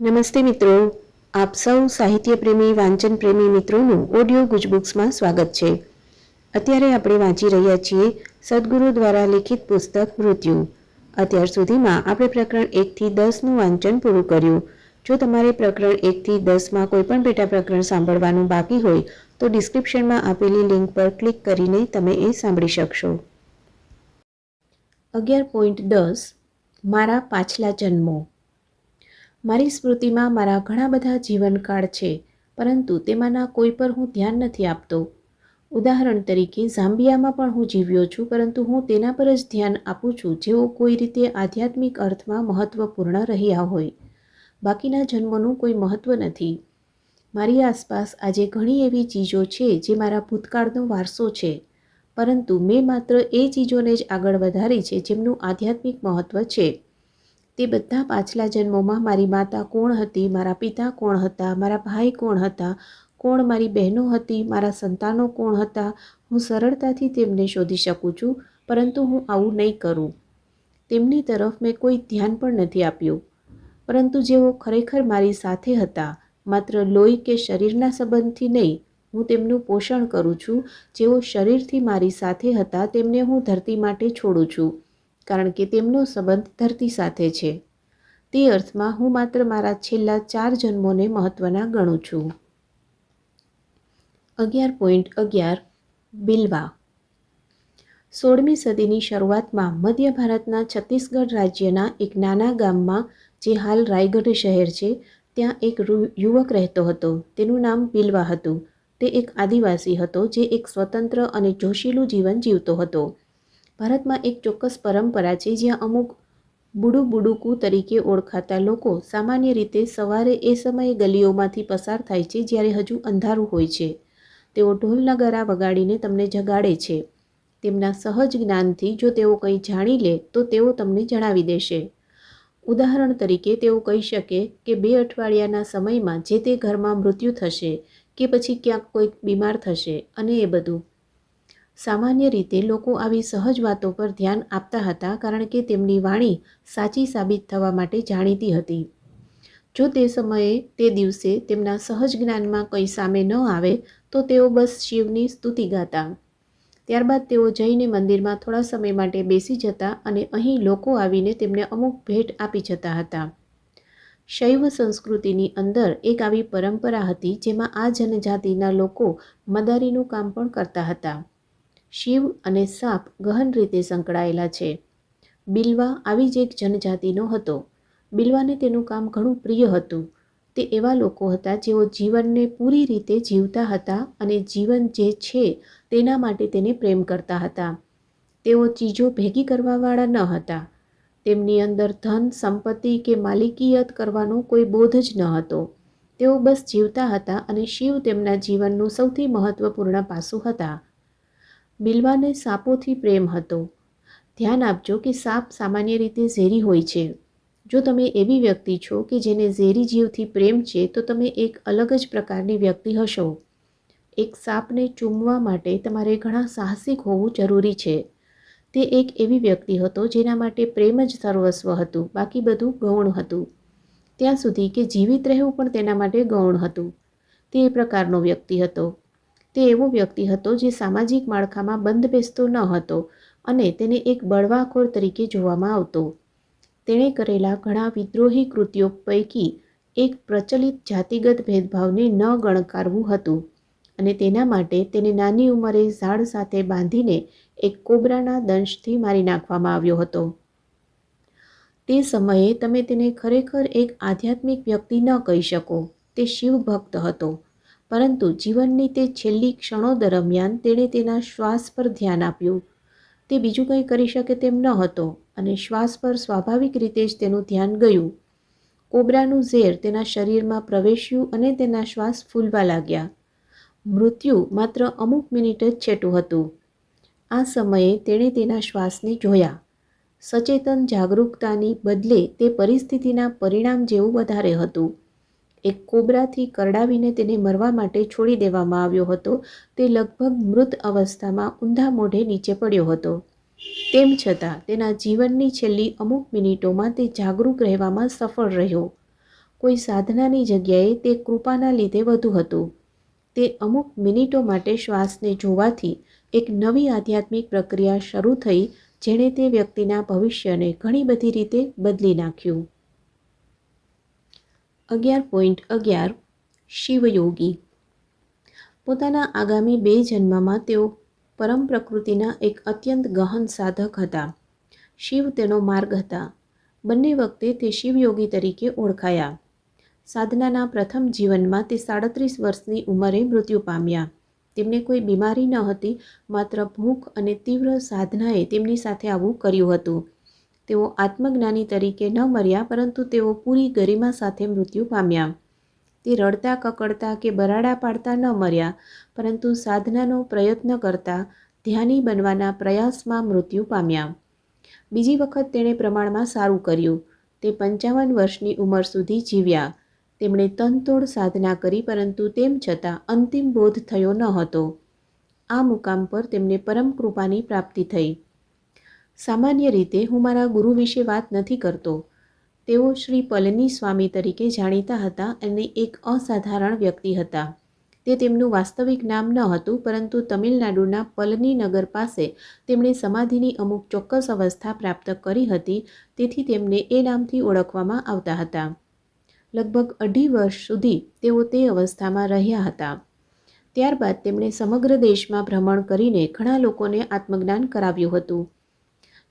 નમસ્તે મિત્રો, આપ સૌ સાહિત્ય પ્રેમી વાંચન પ્રેમી મિત્રોનું ઓડિયો ગુજબુક્સમાં સ્વાગત છે. અત્યારે આપણે વાંચી રહ્યા છીએ સદગુરુ દ્વારા લિખિત પુસ્તક મૃત્યુ. અત્યાર સુધીમાં આપણે પ્રકરણ 1થી 10નું વાંચન પૂરું કર્યું. જો તમારે પ્રકરણ 1થી 10માં કોઈ પણ પેટા પ્રકરણ સાંભળવાનું બાકી હોય તો ડિસ્ક્રિપ્શનમાં આપેલી લિંક પર ક્લિક કરીને તમે એ સાંભળી શકશો. 11.10 મારા પાછલા જન્મો. મારી સ્મૃતિમાં મારા ઘણા બધા જીવનકાળ છે, પરંતુ તેમાંના કોઈ પર હું ધ્યાન નથી આપતો. ઉદાહરણ તરીકે ઝામ્બિયામાં પણ હું જીવ્યો છું, પરંતુ હું તેના પર જ ધ્યાન આપું છું જેઓ કોઈ રીતે આધ્યાત્મિક અર્થમાં મહત્ત્વપૂર્ણ રહ્યા હોય. બાકીના જન્મોનું કોઈ મહત્ત્વ નથી. મારી આસપાસ આજે ઘણી એવી ચીજો છે જે મારા ભૂતકાળનો વારસો છે, પરંતુ મેં માત્ર એ ચીજોને જ આગળ વધારી છે જેમનું આધ્યાત્મિક મહત્ત્વ છે. તે બધા પાછલા જન્મોમાં મારી માતા કોણ હતી, મારા પિતા કોણ હતા, મારા ભાઈ કોણ હતા, કોણ મારી બહેનો હતી, મારા સંતાનો કોણ હતા, હું સરળતાથી તેમને શોધી શકું છું, પરંતુ હું આવું નહીં કરું. તેમની તરફ મેં કોઈ ધ્યાન પણ નથી આપ્યું. પરંતુ જેઓ ખરેખર મારી સાથે હતા, માત્ર લોહી કે શરીરના સંબંધથી નહીં, હું તેમનું પોષણ કરું છું. જેઓ શરીરથી મારી સાથે હતા તેમને હું ધરતી માટે છોડું છું, કારણ કે તેમનો સંબંધ ધરતી સાથે છે. તે અર્થમાં હું માત્ર મારા છેલ્લા 4 જન્મોને મહત્ત્વના ગણું છું. 11.11 બિલવા. 16મી સદીની શરૂઆતમાં મધ્ય ભારતના છત્તીસગઢ રાજ્યના એક નાના ગામમાં, જે હાલ રાયગઢ શહેર છે, ત્યાં એક યુવક રહેતો હતો. તેનું નામ બિલવા હતું. તે એક આદિવાસી હતો જે એક સ્વતંત્ર અને જોશીલું જીવન જીવતો હતો. ભારતમાં એક ચોક્કસ પરંપરા છે જ્યાં અમુક બુડુકુ તરીકે ઓળખાતા લોકો સામાન્ય રીતે સવારે એ સમયે ગલીઓમાંથી પસાર થાય છે જ્યારે હજુ અંધારું હોય છે. તેઓ ઢોલ નગારા વગાડીને તમને જગાડે છે. તેમના સહજ જ્ઞાનથી જો તેઓ કંઈ જાણી લે તો તેઓ તમને જણાવી દેશે. ઉદાહરણ તરીકે તેઓ કહી શકે કે 2 અઠવાડિયાના સમયમાં જે તે ઘરમાં મૃત્યુ થશે કે પછી ક્યાંક કોઈક બીમાર થશે અને એ બધું. સામાન્ય રીતે લોકો આવી સહજ વાતો પર ધ્યાન આપતા હતા કારણ કે તેમની વાણી સાચી સાબિત થવા માટે જાણીતી હતી. જો તે સમયે તે દિવસે તેમના સહજ જ્ઞાનમાં કંઈ સામે ન આવે તો તેઓ બસ શિવની સ્તુતિ ગાતા. ત્યારબાદ તેઓ જઈને મંદિરમાં થોડા સમય માટે બેસી જતા અને અહીં લોકો આવીને તેમને અમુક ભેટ આપી જતા હતા. શૈવ સંસ્કૃતિની અંદર એક આવી પરંપરા હતી જેમાં આ જનજાતિના લોકો મદારીનું કામ પણ કરતા હતા. શિવ અને સાપ ગહન રીતે સંકળાયેલા છે. બિલવા આવી જ એક જનજાતિનો હતો. બિલવાને તેનું કામ ઘણું પ્રિય હતું. તે એવા લોકો હતા જેઓ જીવનને પૂરી રીતે જીવતા હતા અને જીવન જે છે તેના માટે તેને પ્રેમ કરતા હતા. તેઓ ચીજો ભેગી કરવાવાળા ન હતા. તેમની અંદર ધન, સંપત્તિ કે માલિકિયત કરવાનો કોઈ બોધ જ ન હતો. તેઓ બસ જીવતા હતા અને શિવ તેમના જીવનનું સૌથી મહત્ત્વપૂર્ણ પાસું હતા. બિલવાને સાપોથી પ્રેમ હતો. ધ્યાન આપજો કે સાપ સામાન્ય રીતે ઝેરી હોય છે. જો તમે એવી વ્યક્તિ છો કે જેને ઝેરી જીવથી પ્રેમ છે તો તમે એક અલગ જ પ્રકારની વ્યક્તિ હશો. એક સાપને ચૂમવા માટે તમારે ઘણા સાહસિક હોવું જરૂરી છે. તે એક એવી વ્યક્તિ હતો જેના માટે પ્રેમ જ સર્વસ્વ હતું, બાકી બધું ગૌણ હતું. ત્યાં સુધી કે જીવિત રહેવું પણ તેના માટે ગૌણ હતું. તે એ પ્રકારનો વ્યક્તિ હતો. તે એવો વ્યક્તિ હતો જે સામાજિક માળખામાં બંધ બેસતો ન હતો અને તેને એક બળવાખોર તરીકે જોવામાં આવતો. તેણે કરેલા ઘણા વિદ્રોહી કૃત્યો પૈકી એક પ્રચલિત જાતિગત ભેદભાવને ન ગણકારવું હતું અને તેના માટે તેને નાની ઉંમરે ઝાડ સાથે બાંધીને એક કોબરાના દંશથી મારી નાખવામાં આવ્યો હતો. તે સમયે તમે તેને ખરેખર એક આધ્યાત્મિક વ્યક્તિ ન કહી શકો. તે શિવ ભક્ત હતો, પરંતુ જીવનની તે છેલ્લી ક્ષણો દરમિયાન તેણે તેના શ્વાસ પર ધ્યાન આપ્યું. તે બીજું કંઈ કરી શકે તેમ ન હતો અને શ્વાસ પર સ્વાભાવિક રીતે જ તેનું ધ્યાન ગયું. કોબરાનું ઝેર તેના શરીરમાં પ્રવેશ્યું અને તેના શ્વાસ ફૂલવા લાગ્યા. મૃત્યુ માત્ર અમુક મિનિટ જ છેટું હતું. આ સમયે તેણે તેના શ્વાસને જોયા. સચેતન જાગરૂકતાની બદલે તે પરિસ્થિતિના પરિણામ જેવું વધારે હતું. એક કોબરાથી કરડાવીને તેને મરવા માટે છોડી દેવામાં આવ્યો હતો. તે લગભગ મૃત અવસ્થામાં ઊંધા મોઢે નીચે પડ્યો હતો. તેમ છતાં તેના જીવનની છેલ્લી અમુક મિનિટોમાં તે જાગૃત રહેવામાં સફળ રહ્યો. કોઈ સાધનાની જગ્યાએ તે કૃપાના લીધે વધુ હતું. તે અમુક મિનિટો માટે શ્વાસને જોવાથી એક નવી આધ્યાત્મિક પ્રક્રિયા શરૂ થઈ, જેણે તે વ્યક્તિના ભવિષ્યને ઘણી બધી રીતે બદલી નાખ્યું. 11.11 શિવયોગી. પોતાના આગામી 2 જન્મમાં તેઓ પરમ પ્રકૃતિના એક અત્યંત ગહન સાધક હતા. શિવ તેનો માર્ગ હતા. બંને વખતે તે શિવયોગી તરીકે ઓળખાયા. સાધનાના પ્રથમ જીવનમાં તે 37 વર્ષની ઉંમરે મૃત્યુ પામ્યા. તેમને કોઈ બીમારી ન હતી, માત્ર ભૂખ અને તીવ્ર સાધનાએ તેમની સાથે આવું કર્યું હતું. તેઓ આત્મજ્ઞાની તરીકે ન મર્યા, પરંતુ તેઓ પૂરી ગરિમા સાથે મૃત્યુ પામ્યા. તે રડતા, કકડતા કે બરાડા પાડતા ન મર્યા, પરંતુ સાધનાનો પ્રયત્ન કરતા, ધ્યાની બનવાના પ્રયાસમાં મૃત્યુ પામ્યા. બીજી વખત તેણે પ્રમાણમાં સારું કર્યું. તે 55 વર્ષની ઉંમર સુધી જીવ્યા. તેમણે તનતોડ સાધના કરી, પરંતુ તેમ છતાં અંતિમ બોધ થયો ન હતો. આ મુકામ પર તેમને પરમ કૃપાની પ્રાપ્તિ થઈ. સામાન્ય રીતે હું મારા ગુરુ વિશે વાત નથી કરતો. તેઓ શ્રી પલની સ્વામી તરીકે જાણીતા હતા અને એક અસાધારણ વ્યક્તિ હતા. તે તેમનું વાસ્તવિક નામ ન હતું, પરંતુ તમિલનાડુના પલની નગર પાસે તેમણે સમાધિની અમુક ચોક્કસ અવસ્થા પ્રાપ્ત કરી હતી, તેથી તેમને એ નામથી ઓળખવામાં આવતા હતા. લગભગ 2.5 વર્ષ સુધી તેઓ તે અવસ્થામાં રહ્યા હતા. ત્યારબાદ તેમણે સમગ્ર દેશમાં ભ્રમણ કરીને ઘણા લોકોને આત્મજ્ઞાન કરાવ્યું હતું.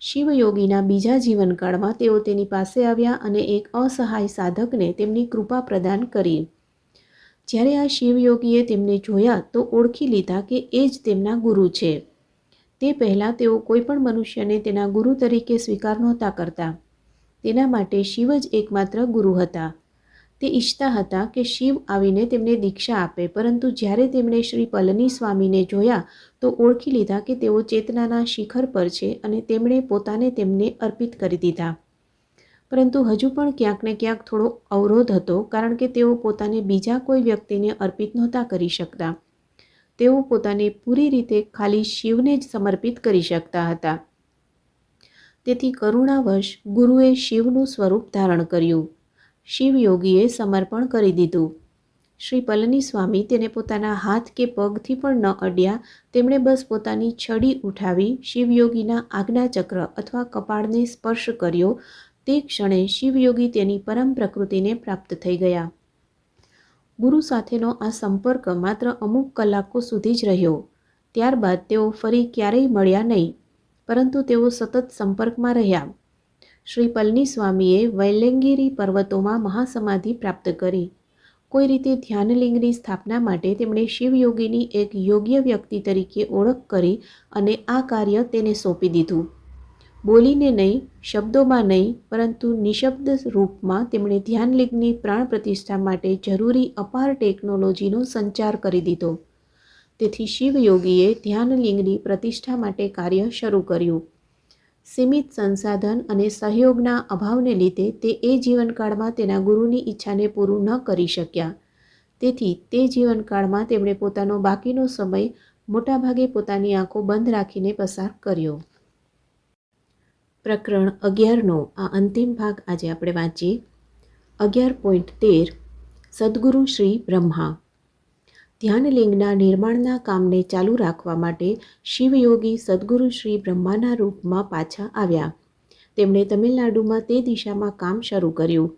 શિવયોગીના બીજા જીવનકાળમાં તેઓ તેની પાસે આવ્યા અને એક અસહાય સાધકને તેમની કૃપા પ્રદાન કરી. જ્યારે આ શિવયોગીએ તેમને જોયા તો ઓળખી લીધા કે એ જ તેમના ગુરુ છે. તે પહેલાં તેઓ કોઈપણ મનુષ્યને તેના ગુરુ તરીકે સ્વીકાર નહોતા કરતા. તેના માટે શિવ જ એકમાત્ર ગુરુ હતા. તે ઈચ્છતા હતા કે શિવ આવીને તેમને દીક્ષા આપે, પરંતુ જ્યારે તેમણે શ્રી પલની સ્વામીને જોયા તો ઓળખી લીધા કે તેઓ ચેતનાના શિખર પર છે અને તેમણે પોતાને તેમને અર્પિત કરી દીધા. પરંતુ હજુ પણ ક્યાંક ને ક્યાંક થોડો અવરોધ હતો, કારણ કે તેઓ પોતાને બીજા કોઈ વ્યક્તિને અર્પિત નહોતા કરી શકતા. તેઓ પોતાને પૂરી રીતે ખાલી શિવને જ સમર્પિત કરી શકતા હતા. તેથી કરુણાવશ ગુરુએ શિવનું સ્વરૂપ ધારણ કર્યું. શિવયોગીએ સમર્પણ કરી દીધું. શ્રી પલની સ્વામી તેને પોતાના હાથ કે પગથી પણ ન અડ્યા. તેમણે બસ પોતાની છડી ઉઠાવી શિવયોગીના આજ્ઞાચક્ર અથવા કપાળને સ્પર્શ કર્યો. તે ક્ષણે શિવયોગી તેની પરમ પ્રકૃતિને પ્રાપ્ત થઈ ગયા. ગુરુ સાથેનો આ સંપર્ક માત્ર અમુક કલાકો સુધી જ રહ્યો. ત્યારબાદ તેઓ ફરી ક્યારેય મળ્યા નહીં, પરંતુ તેઓ સતત સંપર્કમાં રહ્યા. શ્રી પલની સ્વામીએ વૈલ્યંગિરી પર્વતોમાં મહાસમાધિ પ્રાપ્ત કરી. કોઈ રીતે ધ્યાનલિંગની સ્થાપના માટે તેમણે શિવયોગીની એક યોગ્ય વ્યક્તિ તરીકે ઓળખ કરી અને આ કાર્ય તેને સોંપી દીધું. બોલીને નહીં, શબ્દોમાં નહીં, પરંતુ નિશબ્દ રૂપમાં તેમણે ધ્યાનલિંગની પ્રાણ પ્રતિષ્ઠા માટે જરૂરી અપાર ટેકનોલોજીનો સંચાર કરી દીધો. તેથી શિવયોગીએ ધ્યાનલિંગની પ્રતિષ્ઠા માટે કાર્ય શરૂ કર્યું. સીમિત સંસાધન અને સહયોગના અભાવને લીધે તે એ જીવનકાળમાં તેના ગુરુની ઈચ્છાને પૂરું ન કરી શક્યા. તેથી તે જીવનકાળમાં તેમણે પોતાનો બાકીનો સમય મોટાભાગે પોતાની આંખો બંધ રાખીને પસાર કર્યો. પ્રકરણ 11નો આ અંતિમ ભાગ આજે આપણે વાંચીએ. 11.13 સદ્ગુરુ શ્રી બ્રહ્મા. ધ્યાનલિંગના નિર્માણના કામને ચાલુ રાખવા માટે શિવયોગી સદ્ગુરુ શ્રી બ્રહ્માના રૂપમાં પાછા આવ્યા. તેમણે તમિલનાડુમાં તે દિશામાં કામ શરૂ કર્યું.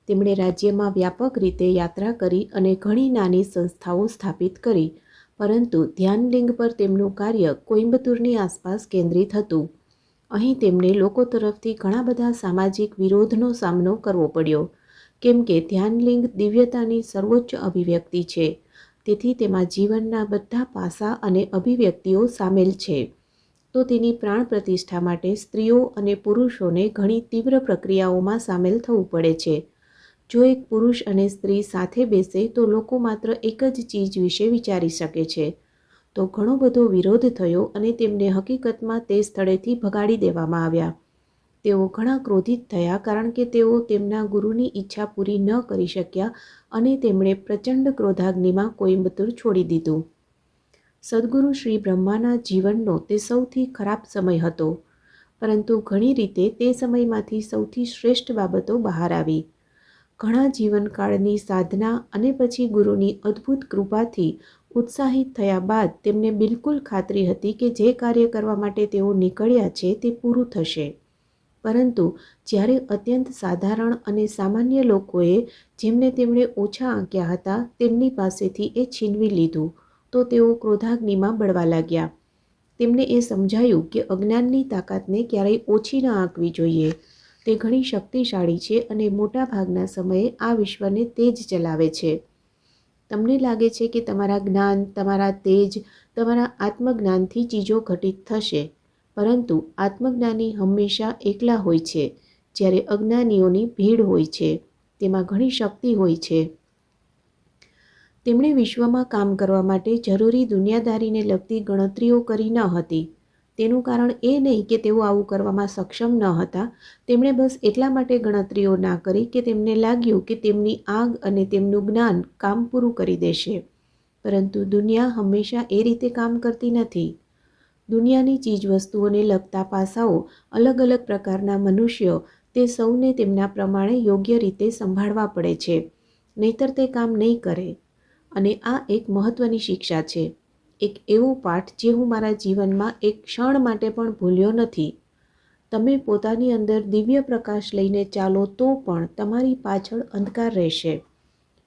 તેમણે રાજ્યમાં વ્યાપક રીતે યાત્રા કરી અને ઘણી નાની સંસ્થાઓ સ્થાપિત કરી, પરંતુ ધ્યાનલિંગ પર તેમનું કાર્ય કોઇમ્બતુરની આસપાસ કેન્દ્રિત હતું. અહીં તેમને લોકો તરફથી ઘણા બધા સામાજિક વિરોધનો સામનો કરવો પડ્યો, કેમ કે ધ્યાનલિંગ દિવ્યતાની સર્વોચ્ચ અભિવ્યક્તિ છે. તેથી તેમાં જીવનના બધા પાસા અને અભિવ્યક્તિઓ સામેલ છે. તો તેની પ્રાણ પ્રતિષ્ઠા માટે સ્ત્રીઓ અને પુરુષોને ઘણી તીવ્ર પ્રક્રિયાઓમાં સામેલ થવું પડે છે. જો એક પુરુષ અને સ્ત્રી સાથે બેસે તો લોકો માત્ર એક જ ચીજ વિશે વિચારી શકે છે. તો ઘણો બધો વિરોધ થયો અને તેમને હકીકતમાં તે સ્થળેથી ભગાડી દેવામાં આવ્યા. તેઓ ઘણા ક્રોધિત થયા, કારણ કે તેઓ તેમના ગુરુની ઈચ્છા પૂરી ન કરી શક્યા અને તેમણે પ્રચંડ ક્રોધાગ્નિમાં કોઇમ્બતુર છોડી દીધું. સદ્ગુરુ શ્રી બ્રહ્માના જીવનનો તે સૌથી ખરાબ સમય હતો, પરંતુ ઘણી રીતે તે સમયમાંથી સૌથી શ્રેષ્ઠ બાબતો બહાર આવી. ઘણા જીવનકાળની સાધના અને પછી ગુરુની અદ્ભુત કૃપાથી ઉત્સાહિત થયા બાદ તેમને બિલકુલ ખાતરી હતી કે જે કાર્ય કરવા માટે તેઓ નીકળ્યા છે તે પૂરું થશે. પરંતુ જ્યારે અત્યંત સાધારણ અને સામાન્ય લોકોએ, જેમને તેમણે ઓછા આંક્યા હતા, તેમની પાસેથી એ છીનવી લીધું તો તેઓ ક્રોધાગ્નિમાં બળવા લાગ્યા. તેમને એ સમજાયું કે અજ્ઞાનની તાકાતને ક્યારેય ઓછી ન આંકવી જોઈએ. તે ઘણી શક્તિશાળી છે અને મોટા ભાગના સમયે આ વિશ્વને તે જ ચલાવે છે. તમને લાગે છે કે તમારા જ્ઞાન, તમારા તેજ, તમારા આત્મજ્ઞાનથી ચીજો ઘટિત થશે, પરંતુ આત્મજ્ઞાની હંમેશા એકલા હોય છે, જ્યારે અજ્ઞાનીઓની ભીડ હોય છે. તેમાં ઘણી શક્તિ હોય છે. તેમણે વિશ્વમાં કામ કરવા માટે જરૂરી દુનિયાદારીને લગતી ગણતરીઓ કરી ન હતી. તેનું કારણ એ નહીં કે તેઓ આવું કરવામાં સક્ષમ ન હતા. તેમણે બસ એટલા માટે ગણતરીઓ ના કરી કે તેમને લાગ્યું કે તેમની આગ અને તેમનું જ્ઞાન કામ પૂરું કરી દેશે. પરંતુ દુનિયા હંમેશા એ રીતે કામ કરતી નથી. દુનિયાની ચીજવસ્તુઓને લગતા પાસાઓ, અલગ અલગ પ્રકારના મનુષ્યો, તે સૌને તેમના પ્રમાણે યોગ્ય રીતે સંભાળવા પડે છે, નહીંતર તે કામ નહીં કરે. અને આ એક મહત્વની શિક્ષા છે, એક એવો પાઠ જે હું મારા જીવનમાં એક ક્ષણ માટે પણ ભૂલ્યો નથી. તમે પોતાની અંદર દિવ્ય પ્રકાશ લઈને ચાલો તો પણ તમારી પાછળ અંધકાર રહેશે.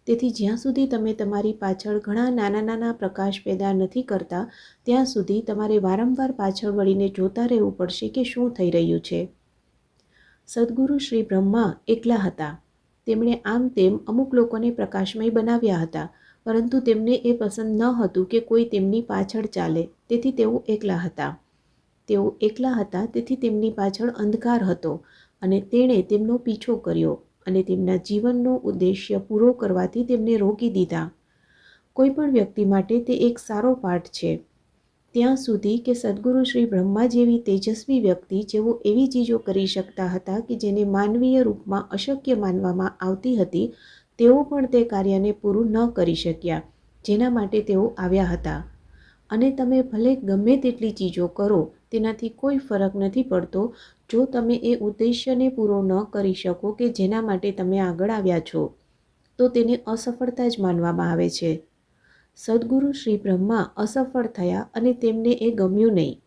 તેથી જ્યાં સુધી તમે તમારી પાછળ ઘણા નાના નાના પ્રકાશ પેદા નથી કરતા, ત્યાં સુધી તમારે વારંવાર પાછળ વળીને જોતા રહેવું પડશે કે શું થઈ રહ્યું છે. સદ્ગુરુ શ્રી બ્રહ્મા એકલા હતા. તેમણે આમ તેમ અમુક લોકોને પ્રકાશમય બનાવ્યા હતા, પરંતુ તેમને એ પસંદ ન હતું કે કોઈ તેમની પાછળ ચાલે, તેથી તેઓ એકલા હતા. તેઓ એકલા હતા, તેથી તેમની પાછળ અંધકાર હતો અને તેણે તેમનો પીછો કર્યો અને તેમના જીવનનો ઉદ્દેશ્ય પૂરો કરવાથી તેમને રોકી દીધા. કોઈ પણ વ્યક્તિ માટે તે એક સારો પાઠ છે, ત્યાં સુધી કે સદ્ગુરુ શ્રી બ્રહ્મા જેવી તેજસ્વી વ્યક્તિ, જેઓ એવી ચીજો કરી શકતા હતા કે જેને માનવીય રૂપમાં અશક્ય માનવામાં આવતી હતી, તેઓ પણ તે કાર્યને પૂરું ન કરી શક્યા જેના માટે તેઓ આવ્યા હતા. અને તમે ભલે ગમે તેટલી ચીજો કરો, તેનાથી કોઈ ફરક નથી પડતો જો તમે એ ઉદ્દેશ્યને પૂરો ન કરી શકો કે જેના માટે તમે આગળ આવ્યા છો, તો તેને અસફળતા જ માનવામાં આવે છે. સદ્ગુરુ શ્રી બ્રહ્મા અસફળ થયા અને તેમને એ ગમ્યું નહીં.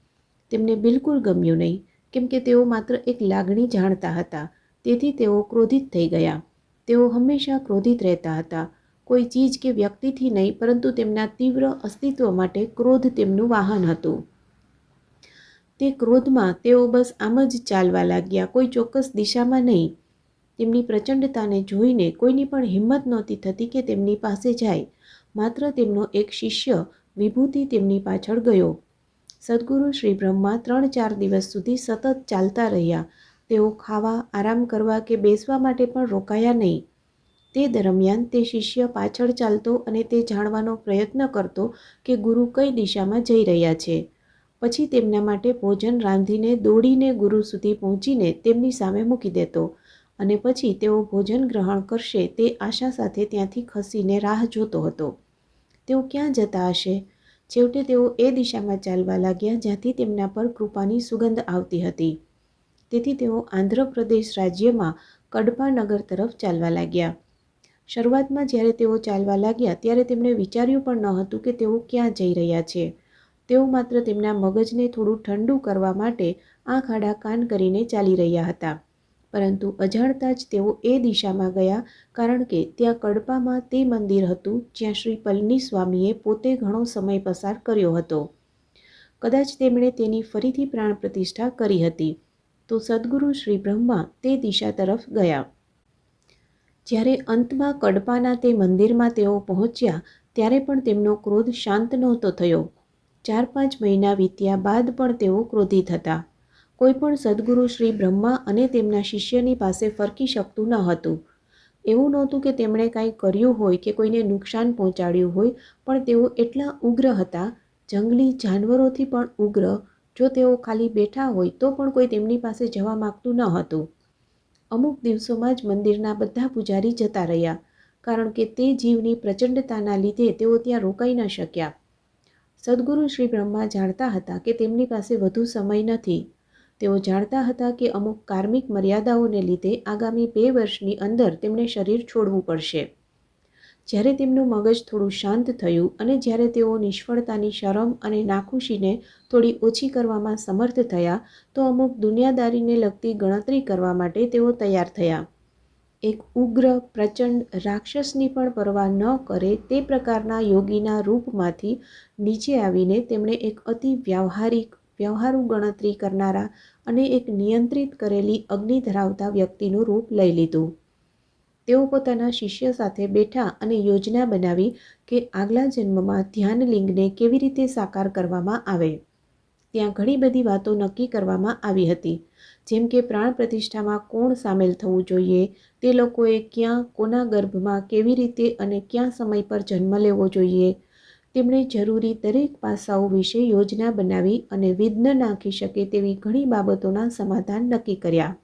તેમને બિલકુલ ગમ્યું નહીં, કેમ કે તેઓ માત્ર એક લાગણી જાણતા હતા. તેથી તેઓ ક્રોધિત થઈ ગયા. તેઓ હંમેશા ક્રોધિત રહેતા હતા. કોઈ ચીજ કે વ્યક્તિથી નહીં, પરંતુ તેમના તીવ્ર અસ્તિત્વ માટે ક્રોધ તેમનું વાહન હતું. તે ક્રોધમાં તેઓ બસ આમ જ ચાલવા લાગ્યા, કોઈ ચોક્કસ દિશામાં નહીં. તેમની પ્રચંડતાને જોઈને કોઈની પણ હિંમત નહોતી થતી કે તેમની પાસે જાય. માત્ર તેમનો એક શિષ્ય વિભૂતિ તેમની પાછળ ગયો. સદ્ગુરુ શ્રી બ્રહ્મા 3-4 દિવસ સુધી સતત ચાલતા રહ્યા. તેઓ ખાવા, આરામ કરવા કે બેસવા માટે પણ રોકાયા નહીં. તે દરમિયાન તે શિષ્ય પાછળ ચાલતો અને તે જાણવાનો પ્રયત્ન કરતો કે ગુરુ કઈ દિશામાં જઈ રહ્યા છે. પછી તેમના માટે ભોજન રાંધીને દોડીને ગુરુ સુધી પહોંચીને તેમની સામે મૂકી દેતો અને પછી તેઓ ભોજન ગ્રહણ કરશે તે આશા સાથે ત્યાંથી ખસીને રાહ જોતો હતો. તેઓ ક્યાં જતા હશે? છેવટે તેઓ એ દિશામાં ચાલવા લાગ્યા જ્યાંથી તેમના પર કૃપાની સુગંધ આવતી હતી. તેથી તેઓ આંધ્રપ્રદેશ રાજ્યમાં કડપા નગર તરફ ચાલવા લાગ્યા. શરૂઆતમાં જ્યારે તેઓ ચાલવા લાગ્યા ત્યારે તેમણે વિચાર્યું પણ ન હતું કે તેઓ ક્યાં જઈ રહ્યા છે. તેઓ માત્ર તેમના મગજને થોડું ઠંડુ કરવા માટે આંખ આડા કાન કરીને ચાલી રહ્યા હતા. પરંતુ અજાણતા જ તેઓ એ દિશામાં ગયા, કારણ કે ત્યાં કડપામાં તે મંદિર હતું જ્યાં શ્રી પલની સ્વામીએ પોતે ઘણો સમય પસાર કર્યો હતો. કદાચ તેમણે તેની ફરીથી પ્રાણ પ્રતિષ્ઠા કરી હતી. તો સદ્ગુરુ શ્રી બ્રહ્મા તે દિશા તરફ ગયા. જ્યારે અંતમાં કડપાના તે મંદિરમાં તેઓ પહોંચ્યા, ત્યારે પણ તેમનો ક્રોધ શાંત નહોતો થયો. 4-5 મહિના વીત્યા બાદ પણ તેઓ ક્રોધિત હતા. કોઈ પણ સદ્ગુરુ શ્રી બ્રહ્મા અને તેમના શિષ્યની પાસે ફરકી શકતું ન હતું. એવું નહોતું કે તેમણે કાંઈ કર્યું હોય કે કોઈને નુકસાન પહોંચાડ્યું હોય, પણ તેઓ એટલા ઉગ્ર હતા, જંગલી જાનવરોથી પણ ઉગ્ર. જો તેઓ ખાલી બેઠા હોય તો પણ કોઈ તેમની પાસે જવા માગતું ન હતું. અમુક દિવસોમાં જ મંદિરના બધા પૂજારી જતા રહ્યા, કારણ કે તે જીવની પ્રચંડતાના લીધે તેઓ ત્યાં રોકાઈ ન શક્યા. સદ્ગુરુ શ્રી બ્રહ્મા જાણતા હતા કે તેમની પાસે વધુ સમય નથી. તેઓ જાણતા હતા કે અમુક કાર્મિક મર્યાદાઓને લીધે આગામી 2 વર્ષની અંદર તેમણે શરીર છોડવું પડશે. જ્યારે તેમનું મગજ થોડું શાંત થયું અને જ્યારે તેઓ નિષ્ફળતાની શરમ અને નાખુશીને થોડી ઓછી કરવામાં સમર્થ થયા, તો અમુક દુનિયાદારીને લગતી ગણતરી કરવા માટે તેઓ તૈયાર થયા. એક ઉગ્ર, પ્રચંડ રાક્ષસની પણ પરવા ન કરે તે પ્રકારના યોગીના રૂપમાંથી નીચે આવીને તેમણે એક અતિ વ્યવહારુ ગણતરી કરનારા અને એક નિયંત્રિત કરેલી અગ્નિ ધરાવતા વ્યક્તિનું રૂપ લઈ લીધું. તેઓ પોતાના શિષ્ય સાથે બેઠા અને યોજના બનાવી કે આગલા જન્મમાં ધ્યાનલિંગને કેવી રીતે સાકાર કરવામાં આવે. ત્યાં ઘણી બધી વાતો નક્કી કરવામાં આવી હતી, જેમ કે પ્રાણ પ્રતિષ્ઠામાં કોણ સામેલ થવું જોઈએ, તે લોકોએ ક્યાં, કોના ગર્ભમાં, કેવી રીતે અને ક્યાં સમય પર જન્મ લેવો જોઈએ. તેમણે જરૂરી દરેક પાસાઓ વિશે યોજના બનાવી અને વિઘ્ન નાખી શકે તેવી ઘણી બાબતોના સમાધાન નક્કી કર્યા.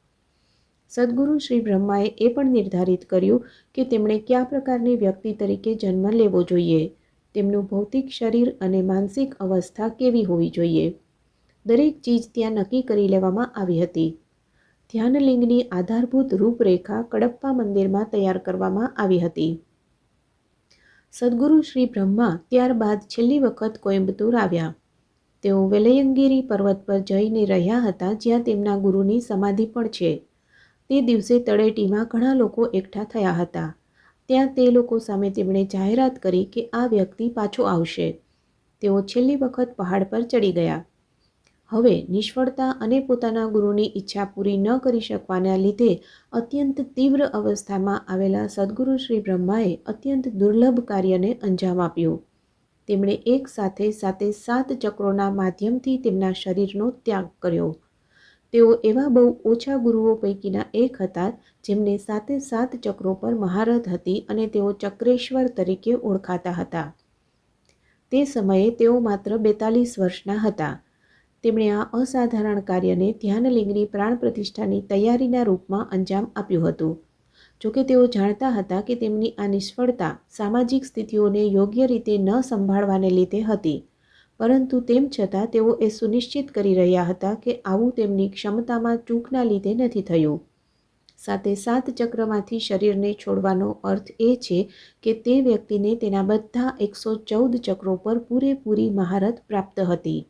સદગુરુ શ્રી બ્રહ્માએ એ પણ નિર્ધારિત કર્યું કે તેમણે કયા પ્રકારની વ્યક્તિ તરીકે જન્મ લેવો જોઈએ, તેમનું ભૌતિક શરીર અને માનસિક અવસ્થા કેવી હોવી જોઈએ. દરેક ચીજ ત્યાં નક્કી કરી લેવામાં આવી હતી. ધ્યાનલિંગની આધારભૂત રૂપરેખા કડપ્પા મંદિરમાં તૈયાર કરવામાં આવી હતી. સદગુરુ શ્રી બ્રહ્મા ત્યારબાદ છેલ્લી વખત કોયમ્બતુર આવ્યા. તેઓ વેલયંગિરી પર્વત પર જઈને રહ્યા હતા, જ્યાં તેમના ગુરુની સમાધિ પણ છે. તે દિવસે તળેટીમાં ઘણા લોકો એકઠા થયા હતા. ત્યાં તે લોકો સામે તેમણે જાહેરાત કરી કે આ વ્યક્તિ પાછો આવશે. તેઓ છેલ્લી વખત પહાડ પર ચડી ગયા. હવે નિષ્ફળતા અને પોતાના ગુરુની ઈચ્છા પૂરી ન કરી શકવાના લીધે અત્યંત તીવ્ર અવસ્થામાં આવેલા સદગુરુ શ્રી બ્રહ્માએ અત્યંત દુર્લભ કાર્યને અંજામ આપ્યું. તેમણે એક સાથે 7 ચક્રોના માધ્યમથી તેમના શરીરનો ત્યાગ કર્યો. તેઓ એવા બહુ ઓછા ગુરુઓ પૈકીના એક હતા જેમને 7 ચક્રો પર મહારથ હતી અને તેઓ ચક્રેશ્વર તરીકે ઓળખાતા હતા. તે સમયે તેઓ માત્ર 42 વર્ષના હતા. તેમણે આ અસાધારણ કાર્યને ધ્યાનલિંગની પ્રાણ પ્રતિષ્ઠાની તૈયારીના રૂપમાં અંજામ આપ્યું હતું. જોકે તેઓ જાણતા હતા કે તેમની આ નિષ્ફળતા સામાજિક સ્થિતિઓને યોગ્ય રીતે ન સંભાળવાને લીધે હતી, પરંતુ તેમ છતાં તેઓ એ સુનિશ્ચિત કરી રહ્યા હતા કે આવું તેમની ક્ષમતામાં ચૂકના લીધે નથી થયું. 7 ચક્રમાંથી શરીરને છોડવાનો અર્થ એ છે કે તે વ્યક્તિને તેના બધા 114 ચક્રો પર પૂરેપૂરી મહારથ પ્રાપ્ત હતી.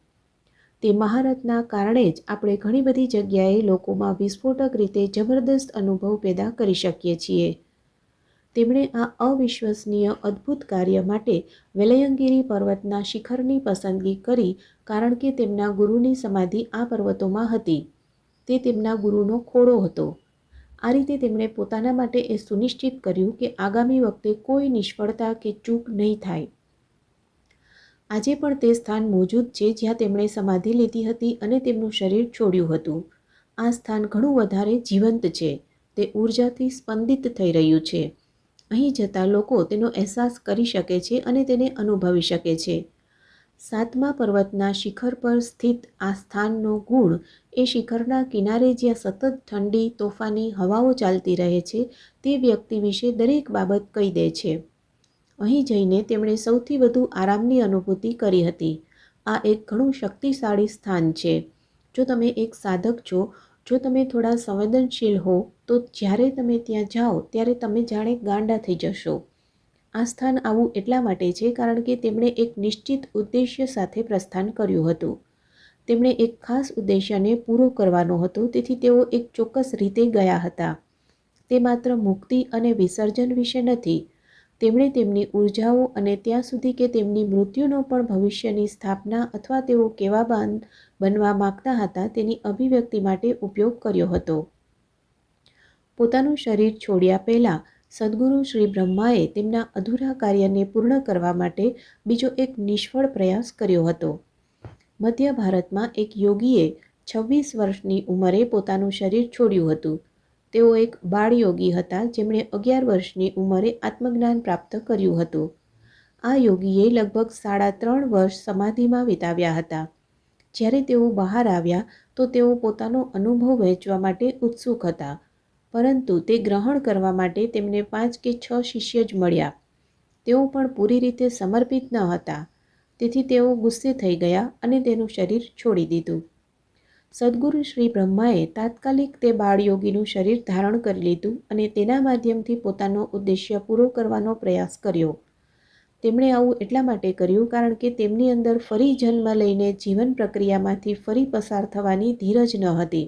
તે મહારથના કારણે જ આપણે ઘણી બધી જગ્યાએ લોકોમાં વિસ્ફોટક રીતે જબરદસ્ત અનુભવ પેદા કરી શકીએ છીએ. તેમણે આ અવિશ્વસનીય અદ્ભુત કાર્ય માટે વેલયંગિરી પર્વતના શિખરની પસંદગી કરી, કારણ કે તેમના ગુરુની સમાધિ આ પર્વતોમાં હતી. તે તેમના ગુરુનો ખોળો હતો. આ રીતે તેમણે પોતાના માટે એ સુનિશ્ચિત કર્યું કે આગામી વખતે કોઈ નિષ્ફળતા કે ચૂક નહીં થાય. આજે પણ તે સ્થાન મોજૂદ છે જ્યાં તેમણે સમાધિ લીધી હતી અને તેમનું શરીર છોડ્યું હતું. આ સ્થાન ઘણું વધારે જીવંત છે. તે ઉર્જાથી સ્પંદિત થઈ રહ્યું છે. અહીં જતા લોકો તેનો અહેસાસ કરી શકે છે અને તેને અનુભવી શકે છે. 7મા પર્વતના શિખર પર સ્થિત આ સ્થાનનો ગુણ એ શિખરના કિનારે જ્યાં સતત ઠંડી, તોફાની હવાઓ ચાલતી રહે છે, તે વ્યક્તિ વિશે દરેક બાબત કહી દે છે. અહીં જઈને તેમણે સૌથી વધુ આરામની અનુભૂતિ કરી હતી. આ એક ઘણું શક્તિશાળી સ્થાન છે. જો તમે એક સાધક છો, જો તમે થોડા સંવેદનશીલ હો, તો જ્યારે તમે ત્યાં જાઓ ત્યારે તમે જાણે ગાંડા થઈ જશો. આ સ્થાન આવું એટલા માટે છે કારણ કે તેમણે એક નિશ્ચિત ઉદ્દેશ્ય સાથે પ્રસ્થાન કર્યું હતું. તેમણે એક ખાસ ઉદ્દેશ્યને પૂરો કરવાનો હતો, તેથી તેઓ એક ચોક્કસ રીતે ગયા હતા. તે માત્ર મુક્તિ અને વિસર્જન વિશે નથી. તેમણે તેમની ઉર્જાઓ અને ત્યાં સુધી કે તેમની મૃત્યુનો પણ ભવિષ્યની સ્થાપના અથવા તેઓ કેવા બનવા માગતા હતા તેની અભિવ્યક્તિ માટે ઉપયોગ કર્યો હતો. પોતાનું શરીર છોડ્યા પહેલાં સદગુરુ શ્રી બ્રહ્માએ તેમના અધૂરા કાર્યને પૂર્ણ કરવા માટે બીજો એક નિષ્ફળ પ્રયાસ કર્યો હતો. મધ્ય ભારતમાં એક યોગીએ 26 વર્ષની ઉંમરે પોતાનું શરીર છોડ્યું હતું. તેઓ એક બાળયોગી હતા જેમણે 11 વર્ષની ઉંમરે આત્મજ્ઞાન પ્રાપ્ત કર્યું હતું. આ યોગીએ લગભગ 3.5 વર્ષ સમાધિમાં વિતાવ્યા હતા. જ્યારે તેઓ બહાર આવ્યા તો તેઓ પોતાનો અનુભવ વહેંચવા માટે ઉત્સુક હતા, પરંતુ તે ગ્રહણ કરવા માટે તેમને 5 કે 6 શિષ્ય જ મળ્યા. તેઓ પણ પૂરી રીતે સમર્પિત ન હતા. તેથી તેઓ ગુસ્સે થઈ ગયા અને તેનું શરીર છોડી દીધું. સદ્ગુરુ શ્રી બ્રહ્માએ તાત્કાલિક તે બાળયોગીનું શરીર ધારણ કરી લીધું અને તેના માધ્યમથી પોતાનો ઉદ્દેશ્ય પૂરો કરવાનો પ્રયાસ કર્યો. તેમણે આવું એટલા માટે કર્યું કારણ કે તેમની અંદર ફરી જન્મ લઈને જીવન પ્રક્રિયામાંથી ફરી પસાર થવાની ધીરજ ન હતી.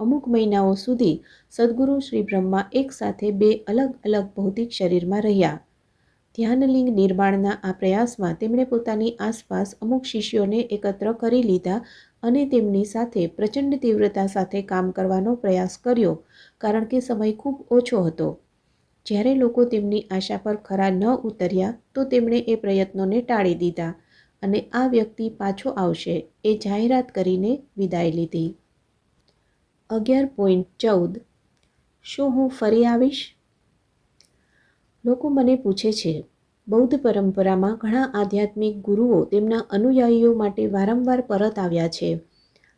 અમુક મહિનાઓ સુધી સદ્ગુરુ શ્રી બ્રહ્મા એકસાથે 2 અલગ અલગ ભૌતિક શરીરમાં રહ્યા. ધ્યાનલિંગ નિર્માણના આ પ્રયાસમાં તેમણે પોતાની આસપાસ અમુક શિષ્યોને એકત્ર કરી લીધા અને તેમની સાથે પ્રચંડ તીવ્રતા સાથે કામ કરવાનો પ્રયાસ કર્યો કારણ કે સમય ખૂબ ઓછો હતો. જ્યારે લોકો તેમની આશા પર ખરા ન ઉતર્યા તો તેમણે એ પ્રયત્નોને ટાળી દીધા અને આ વ્યક્તિ પાછો આવશે એ જાહેરાત કરીને વિદાય લીધી. 11.14 શું હું ફરી આવીશ? લોકો મને પૂછે છે, બૌદ્ધ પરંપરામાં ઘણા આધ્યાત્મિક ગુરુઓ તેમના અનુયાયીઓ માટે વારંવાર પરત આવ્યા છે.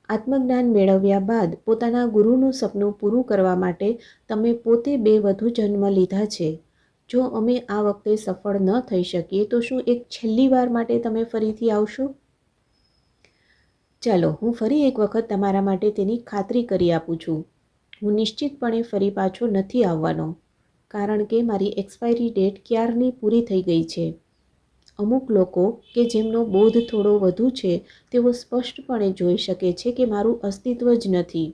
આત્મજ્ઞાન મેળવ્યા બાદ પોતાના ગુરુનું સપનું પૂરું કરવા માટે તમે પોતે 2 વધુ જન્મ લીધા છે. જો અમે આ વખતે સફળ ન થઈ શકીએ તો શું એક છેલ્લી વાર માટે તમે ફરીથી આવશો? ચાલો, હું ફરી એક વખત તમારા માટે તેની ખાતરી કરી આપું છું. હું નિશ્ચિતપણે ફરી પાછો નથી આવવાનો કારણ કે મારી એક્સપાયરી ડેટ ક્યારની પૂરી થઈ ગઈ છે. અમુક લોકો કે જેમનો બોધ થોડો વધુ છે તેઓ સ્પષ્ટપણે જોઈ શકે છે કે મારું અસ્તિત્વ જ નથી.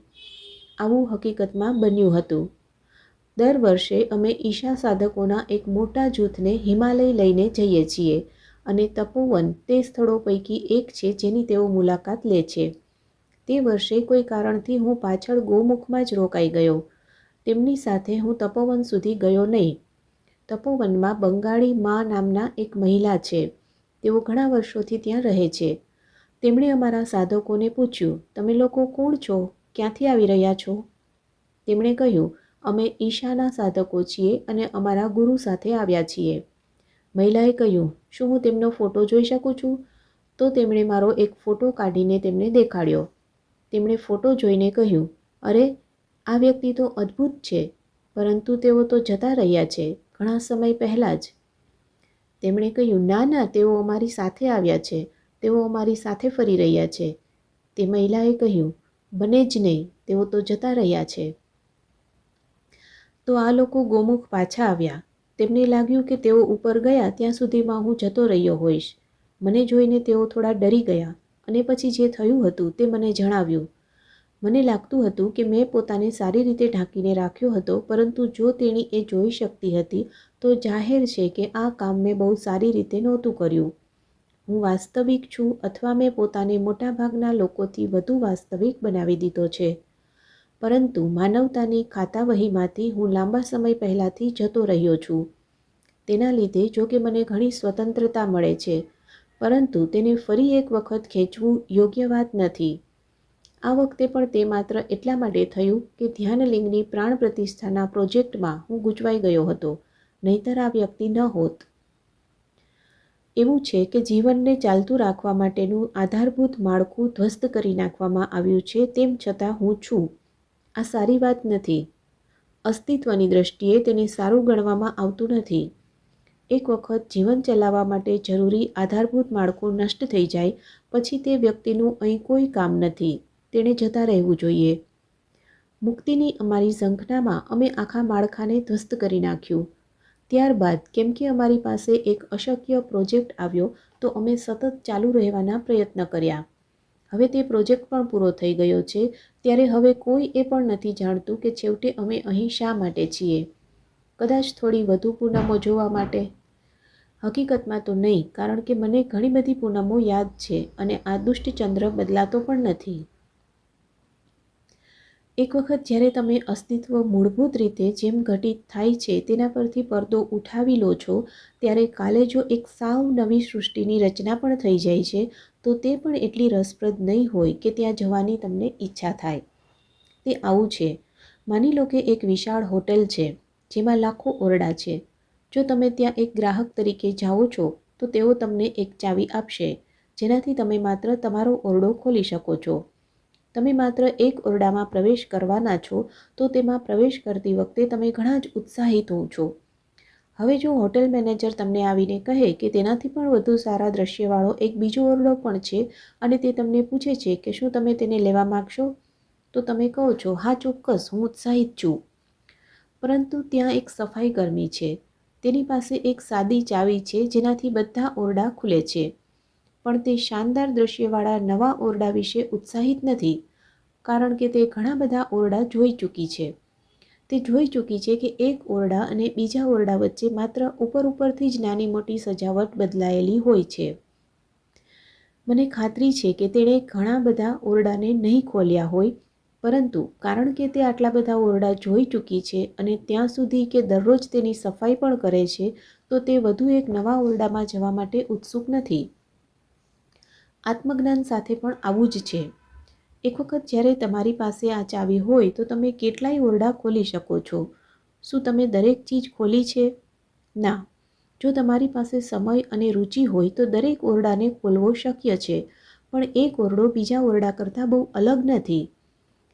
આવું હકીકતમાં બન્યું હતું. દર વર્ષે અમે ઈશા સાધકોના એક મોટા જૂથને હિમાલય લઈને જઈએ છીએ અને તપોવન તે સ્થળો પૈકી એક છે જેની તેઓ મુલાકાત લે છે. તે વર્ષે કોઈ કારણથી હું પાછળ ગોમુખમાં જ રોકાઈ ગયો. તેમની સાથે હું તપોવન સુધી ગયો નહીં. તપોવનમાં બંગાળી મા નામના એક મહિલા છે. તેઓ ઘણા વર્ષોથી ત્યાં રહે છે. તેમણે અમારા સાધકોને પૂછ્યું, તમે લોકો કોણ છો? ક્યાંથી આવી રહ્યા છો? તેમણે કહ્યું, અમે ઈશાના સાધકો છીએ અને અમારા ગુરુ સાથે આવ્યા છીએ. મહિલાએ કહ્યું, શું હું તેમનો ફોટો જોઈ શકું છું? તો તેમણે મારો એક ફોટો કાઢીને તેમને દેખાડ્યો. તેમણે ફોટો જોઈને કહ્યું, અરે, આ વ્યક્તિ તો અદ્ભુત છે, પરંતુ તેઓ તો જતા રહ્યા છે ઘણા સમય પહેલાં જ. તેમણે કહ્યું, ના ના, તેઓ અમારી સાથે આવ્યા છે, તેઓ અમારી સાથે ફરી રહ્યા છે. તે મહિલાએ કહ્યું, બને જ નહીં, તેઓ તો જતા રહ્યા છે. તો આ લોકો ગોમુખ પાછા આવ્યા. તેમને લાગ્યું કે તેઓ ઉપર ગયા ત્યાં સુધીમાં હું જતો રહ્યો હોઈશ. મને જોઈને તેઓ થોડા ડરી ગયા અને પછી જે થયું હતું તે મને જણાવ્યું. મને લાગતું હતું કે મેં પોતાને સારી રીતે ઢાંકીને રાખ્યો હતો, પરંતુ જો તેણી એ જોઈ શકતી હતી તો જાહેર છે કે આ કામ મેં બહુ સારી રીતે નહોતું કર્યું. હું વાસ્તવિક છું અથવા મેં પોતાને મોટાભાગના લોકોથી વધુ વાસ્તવિક બનાવી દીધો છે. પરંતુ માનવતાની ખાતાવહીમાંથી હું લાંબા સમય પહેલાંથી જતો રહ્યો છું. તેના લીધે જો કે મને ઘણી સ્વતંત્રતા મળે છે, પરંતુ તેને ફરી એક વખત ખેંચવું યોગ્ય વાત નથી. આ વખતે પણ તે માત્ર એટલા માટે થયું કે ધ્યાનલિંગની પ્રાણ પ્રતિષ્ઠાના પ્રોજેક્ટમાં હું ગૂંચવાઈ ગયો હતો, નહીંતર આ વ્યક્તિ ન હોત. એવું છે કે જીવનને ચાલતું રાખવા માટેનું આધારભૂત માળખું ધ્વસ્ત કરી નાખવામાં આવ્યું છે, તેમ છતાં હું છું. આ સારી વાત નથી. અસ્તિત્વની દ્રષ્ટિએ તેને સારું ગણવામાં આવતું નથી. એક વખત જીવન ચલાવવા માટે જરૂરી આધારભૂત માળખું નષ્ટ થઈ જાય પછી તે વ્યક્તિનું અહીં કોઈ કામ નથી. તેણે જતા રહેવું જોઈએ. મુક્તિની અમારી ઝંખનામાં અમે આખા માળખાને ધ્વસ્ત કરી નાખ્યું. ત્યારબાદ કેમ કે અમારી પાસે એક અશક્ય પ્રોજેક્ટ આવ્યો તો અમે સતત ચાલુ રહેવાના પ્રયત્ન કર્યા. હવે તે પ્રોજેક્ટ પણ પૂરો થઈ ગયો છે, ત્યારે હવે કોઈ એ પણ નથી જાણતું કે છેવટે અમે અહીં શા માટે છીએ. કદાચ થોડી વધુ પૂનમો જોવા માટે? હકીકતમાં તો નહીં, કારણ કે મને ઘણી બધી પૂનમો યાદ છે અને આ દુષ્ટચંદ્ર બદલાતો પણ નથી. એક વખત જ્યારે તમે અસ્તિત્વ મૂળભૂત રીતે જેમ ઘટિત થાય છે તેના પરથી પડદો ઉઠાવી લો છો, ત્યારે કાલે જો એક સાવ નવી સૃષ્ટિની રચના પણ થઈ જાય છે તો તે પણ એટલી રસપ્રદ નહીં હોય કે ત્યાં જવાની તમને ઈચ્છા થાય. તે આવું છે. માની લો કે એક વિશાળ હોટેલ છે જેમાં લાખો ઓરડા છે. જો તમે ત્યાં એક ગ્રાહક તરીકે જાઓ છો તો તેઓ તમને એક ચાવી આપશે જેનાથી તમે માત્ર તમારો ઓરડો ખોલી શકો છો. તમે માત્ર એક ઓરડામાં પ્રવેશ કરવાના છો તો તેમાં પ્રવેશ કરતી વખતે તમે ઘણા જ ઉત્સાહિત હો છો. હવે જો હોટેલ મેનેજર તમને આવીને કહે કે તેનાથી પણ વધુ સારા દ્રશ્યવાળો એક બીજો ઓરડો પણ છે અને તે તમને પૂછે છે કે શું તમે તેને લેવા માગશો, તો તમે કહો છો હા ચોક્કસ, હું ઉત્સાહિત છું. પરંતુ ત્યાં એક સફાઈ કર્મી છે. તેની પાસે એક સાદી ચાવી છે જેનાથી બધા ઓરડા ખુલે છે, પણ તે શાનદાર દ્રશ્યવાળા નવા ઓરડા વિશે ઉત્સાહિત નથી, કારણ કે તે ઘણા બધા ઓરડા જોઈ ચૂકી છે. તે જોઈ ચૂકી છે કે એક ઓરડા અને બીજા ઓરડા વચ્ચે માત્ર ઉપરથી જ નાની મોટી સજાવટ બદલાયેલી હોય છે. મને ખાતરી છે કે તેણે ઘણા બધા ઓરડાને નહીં ખોલ્યા હોય, પરંતુ કારણ કે તે આટલા બધા ઓરડા જોઈ ચૂકી છે અને ત્યાં સુધી કે દરરોજ તેની સફાઈ પણ કરે છે, તો તે વધુ એક નવા ઓરડામાં જવા માટે ઉત્સુક નથી. આત્મજ્ઞાન સાથે પણ આવું જ છે. એક વખત જ્યારે તમારી પાસે આ ચાવી હોય તો તમે કેટલાય ઓરડા ખોલી શકો છો. શું તમે દરેક ચીજ ખોલી છે? ના. જો તમારી પાસે સમય અને રુચિ હોય તો દરેક ઓરડાને ખોલવો શક્ય છે, પણ એક ઓરડો બીજા ઓરડા કરતાં બહુ અલગ નથી.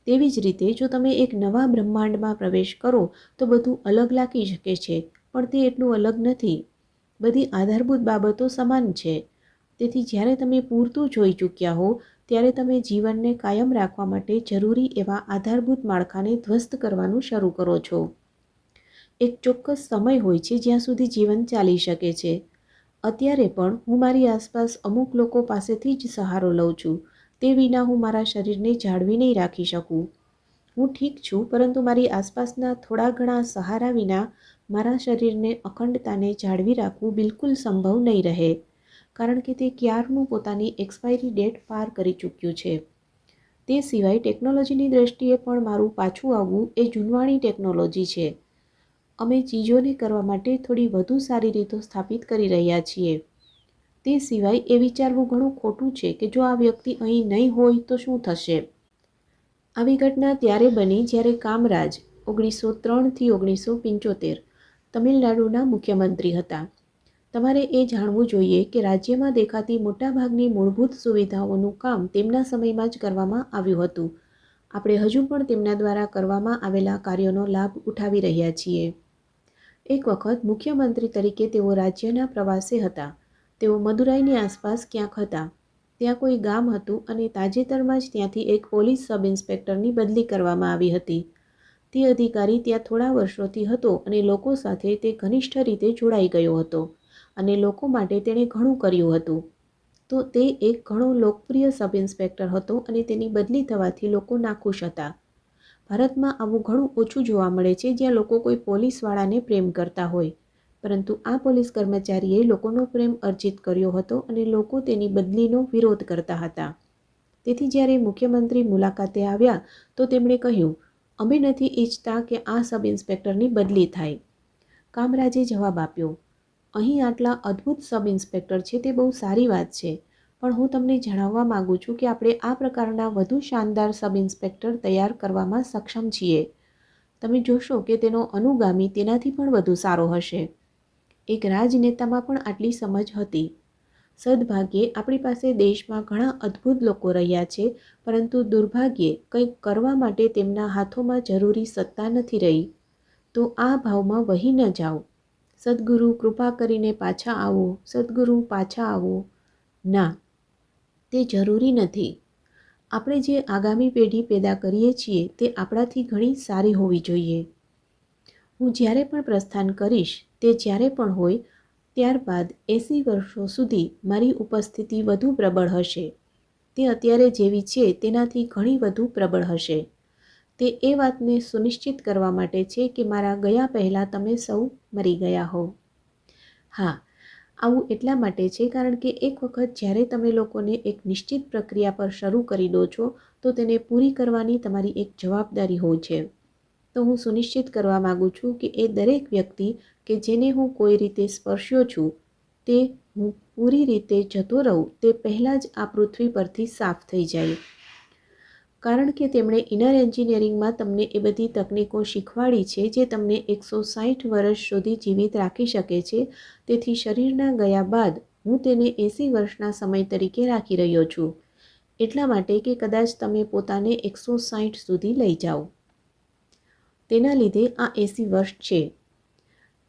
તેવી જ રીતે જો તમે એક નવા બ્રહ્માંડમાં પ્રવેશ કરો તો બધું અલગ લાગી શકે છે, પણ તે એટલું અલગ નથી. બધી આધારભૂત બાબતો સમાન છે. તેથી જ્યારે તમે પૂરતું જોઈ ચૂક્યા હો ત્યારે તમે જીવનને કાયમ રાખવા માટે જરૂરી એવા આધારભૂત માળખાને ધ્વસ્ત કરવાનું શરૂ કરો છો. એક ચોક્કસ સમય હોય છે જ્યાં સુધી જીવન ચાલી શકે છે. અત્યારે પણ હું મારી આસપાસ અમુક લોકો પાસેથી જ સહારો લઉં છું. તે વિના હું મારા શરીરને જાળવી નહીં રાખી શકું. હું ઠીક છું, પરંતુ મારી આસપાસના થોડા ઘણા સહારા વિના મારા શરીરને અખંડતાને જાળવી રાખવું બિલકુલ સંભવ નહીં રહે, કારણ કે તે ક્યારનું પોતાની એક્સપાયરી ડેટ પાર કરી ચૂક્યું છે. તે સિવાય ટેકનોલોજીની દ્રષ્ટિએ પણ મારું પાછું આવવું એ જૂનવાણી ટેકનોલોજી છે. અમે ચીજોને કરવા માટે થોડી વધુ સારી રીતો સ્થાપિત કરી રહ્યા છીએ. તે સિવાય એ વિચારવું ઘણું ખોટું છે કે જો આ વ્યક્તિ અહીં નહીં હોય તો શું થશે. આવી ઘટના ત્યારે બની જ્યારે કામરાજ 1903 થી 1975 તમિલનાડુના મુખ્યમંત્રી હતા. તમારે એ જાણવું જોઈએ કે રાજ્યમાં દેખાતી મોટાભાગની મૂળભૂત સુવિધાઓનું કામ તેમના સમયમાં જ કરવામાં આવ્યું હતું. આપણે હજુ પણ તેમના દ્વારા કરવામાં આવેલા કાર્યોનો લાભ ઉઠાવી રહ્યા છીએ. એક વખત મુખ્યમંત્રી તરીકે તેઓ રાજ્યના પ્રવાસે હતા. તેઓ મદુરાઈની આસપાસ ક્યાંક હતા. ત્યાં કોઈ ગામ હતું અને તાજેતરમાં જ ત્યાંથી એક પોલીસ સબ ઇન્સ્પેક્ટરની બદલી કરવામાં આવી હતી. તે અધિકારી ત્યાં થોડા વર્ષોથી હતો અને લોકો સાથે તે ઘનિષ્ઠ રીતે જોડાઈ ગયો હતો અને લોકો માટે તેણે ઘણું કર્યું હતું. તો તે એક ઘણો લોકપ્રિય સબ ઇન્સ્પેક્ટર હતો અને તેની બદલી થવાથી લોકો નાખુશ હતા. ભારતમાં આવું ઘણું ઓછું જોવા મળે છે જ્યાં લોકો કોઈ પોલીસવાળાને પ્રેમ કરતા હોય, પરંતુ આ પોલીસ કર્મચારીએ લોકોનો પ્રેમ અર્જિત કર્યો હતો અને લોકો તેની બદલીનો વિરોધ કરતા હતા. તેથી જ્યારે મુખ્યમંત્રી મુલાકાતે આવ્યા તો તેમણે કહ્યું, અમે નથી ઈચ્છતા કે આ સબ ઇન્સ્પેક્ટરની બદલી થાય. કામરાજે જવાબ આપ્યો, અહીં આટલા અદ્ભુત સબ ઇન્સ્પેક્ટર છે તે બહુ સારી વાત છે, પણ હું તમને જણાવવા માગું છું કે આપણે આ પ્રકારના વધુ શાનદાર સબ ઇન્સ્પેક્ટર તૈયાર કરવામાં સક્ષમ છીએ. તમે જોશો કે તેનો અનુગામી તેનાથી પણ વધુ સારો હશે. એક રાજનેતામાં પણ આટલી સમજ હતી. સદભાગ્યે આપણી પાસે દેશમાં ઘણા અદ્ભુત લોકો રહ્યા છે, પરંતુ દુર્ભાગ્યે કંઈક કરવા માટે તેમના હાથોમાં જરૂરી સત્તા નથી રહી. તો આ ભાવમાં વહી ન જાઓ. સદ્ગુરુ કૃપા કરીને પાછા આવો, સદ્ગુરુ પાછા આવો. ના, તે જરૂરી નથી. આપણે જે આગામી પેઢી પેદા કરીએ છીએ તે આપણાથી ઘણી સારી હોવી જોઈએ. હું જ્યારે પણ પ્રસ્થાન કરીશ તે જ્યારે પણ હોય, ત્યારબાદ 80 વર્ષો સુધી મારી ઉપસ્થિતિ વધુ પ્રબળ હશે. તે અત્યારે જેવી છે તેનાથી ઘણી વધુ પ્રબળ હશે. તે એ વાતને સુનિશ્ચિત કરવા માટે છે કે મારા ગયા પહેલાં તમે સૌ મરી ગયા હો. હા, આવું એટલા માટે છે કારણ કે એક વખત જ્યારે તમે લોકોને એક નિશ્ચિત પ્રક્રિયા પર શરૂ કરી દો છો તો તેને પૂરી કરવાની તમારી એક જવાબદારી હોય છે. તો હું સુનિશ્ચિત કરવા માગું છું કે એ દરેક વ્યક્તિ કે જેને હું કોઈ રીતે સ્પર્શ્યો છું તે હું પૂરી રીતે જતો રહું તે પહેલાં જ આ પૃથ્વી પરથી સાફ થઈ જાય. કારણ કે તેમણે ઇનર એન્જિનિયરિંગમાં તમને એ બધી તકનીકો શીખવાડી છે જે તમને 160 વર્ષ સુધી જીવિત રાખી શકે છે. તેથી શરીરના ગયા બાદ હું તેને 80 વર્ષના સમય તરીકે રાખી રહ્યો છું, એટલા માટે કે કદાચ તમે પોતાને 160 સુધી લઈ જાઓ. તેના લીધે આ 80 વર્ષ છે.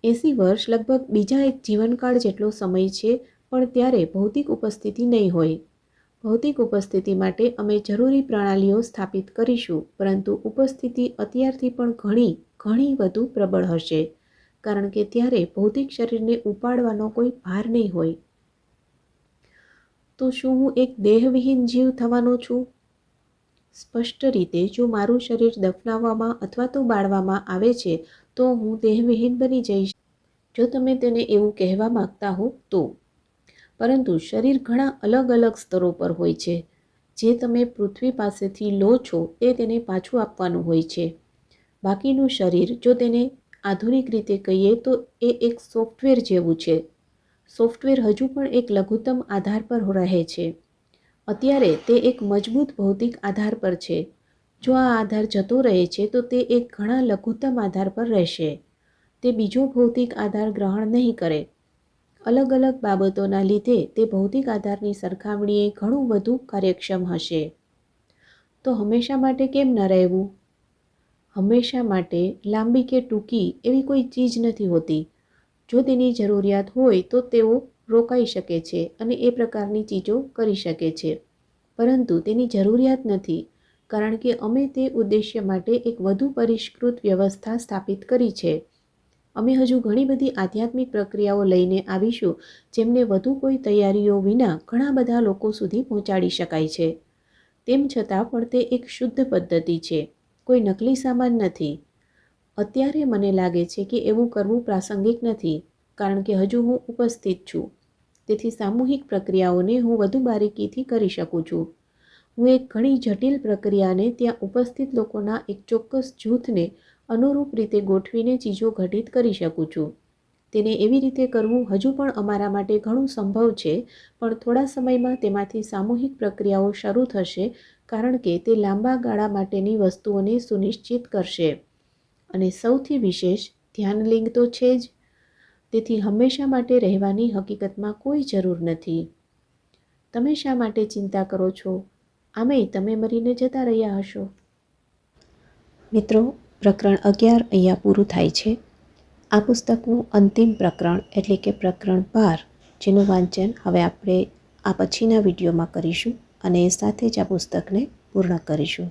80 વર્ષ લગભગ બીજા એક જીવનકાળ જેટલો સમય છે, પણ ત્યારે ભૌતિક ઉપસ્થિતિ નહીં હોય. ભૌતિક ઉપસ્થિતિ માટે અમે જરૂરી પ્રણાલીઓ સ્થાપિત કરીશું, પરંતુ ઉપસ્થિતિ અત્યારથી પણ ઘણી વધુ પ્રબળ હશે, કારણ કે ત્યારે ભૌતિક શરીરને ઉપાડવાનો કોઈ ભાર નહીં હોય. તો શું હું એક દેહવિહીન જીવ થવાનો છું? સ્પષ્ટ રીતે, જો મારું શરીર દફનાવવામાં અથવા તો બાળવામાં આવે છે, તો હું દેહવિહીન બની જઈશ. જો તમે તેને એવું કહેવા માંગતા હો તો. પરંતુ શરીર ઘણા અલગ અલગ સ્તરો પર હોય છે. જે તમે પૃથ્વી પાસેથી લો છો તે તેને પાછું આપવાનું હોય છે. બાકીનું શરીર, જો તેને આધુનિક રીતે કહીએ તો એ એક સોફ્ટવેર જેવું છે. સોફ્ટવેર હજુ પણ એક લઘુત્તમ આધાર પર રહે છે. અત્યારે તે એક મજબૂત ભૌતિક આધાર પર છે. જો આ આધાર જતો રહે છે તો તે એક ઘણા લઘુત્તમ આધાર પર રહેશે. તે બીજો ભૌતિક આધાર ગ્રહણ નહીં કરે. અલગ અલગ બાબતોના લીધે તે ભૌતિક આધારની સરખામણીએ ઘણું વધુ કાર્યક્ષમ હશે. તો હંમેશા માટે કેમ ન રહેવું? હંમેશા માટે લાંબી કે ટૂંકી એવી કોઈ ચીજ નથી હોતી. જો તેની જરૂરિયાત હોય તો તેઓ રોકાઈ શકે છે અને એ પ્રકારની ચીજો કરી શકે છે. પરંતુ તેની જરૂરિયાત નથી, કારણ કે અમે તે ઉદ્દેશ્ય માટે એક વધુ પરિષ્કૃત વ્યવસ્થા સ્થાપિત કરી છે. અમે હજુ ઘણી બધી આધ્યાત્મિક પ્રક્રિયાઓ લઈને આવીશું, જેમને વધુ કોઈ તૈયારીઓ વિના ઘણા બધા લોકો સુધી પહોંચાડી શકાય છે. તેમ છતાં પણ તે એક શુદ્ધ પદ્ધતિ છે, કોઈ નકલી સામાન નથી. અત્યારે મને લાગે છે કે એવું કરવું પ્રાસંગિક નથી, કારણ કે હજુ હું ઉપસ્થિત છું. તેથી સામૂહિક પ્રક્રિયાઓને હું વધુ બારીકીથી કરી શકું છું. હું એક ઘણી જટિલ પ્રક્રિયાને ત્યાં ઉપસ્થિત લોકોના એક ચોક્કસ જૂથને અનુરૂપ રીતે ગોઠવીને ચીજો ઘટિત કરી શકું છું. તેને એવી રીતે કરવું હજુ પણ અમારા માટે ઘણું સંભવ છે, પણ થોડા સમયમાં તેમાંથી સામૂહિક પ્રક્રિયાઓ શરૂ થશે, કારણ કે તે લાંબા ગાળા માટેની વસ્તુઓને સુનિશ્ચિત કરશે. અને સૌથી વિશેષ, ધ્યાનલિંગ તો છે જ. તેથી હંમેશા માટે રહેવાની હકીકતમાં કોઈ જરૂર નથી. તમે શા માટે ચિંતા કરો છો? આમેય તમે મરીને જતા રહ્યા હશો. મિત્રો, પ્રકરણ 11 અહીંયા પૂરું થાય છે. આ પુસ્તકનું અંતિમ પ્રકરણ એટલે કે પ્રકરણ 12, જેનું વાંચન હવે આપણે આ પછીના વિડીયોમાં કરીશું અને સાથે જ આ પુસ્તકને પૂર્ણ કરીશું.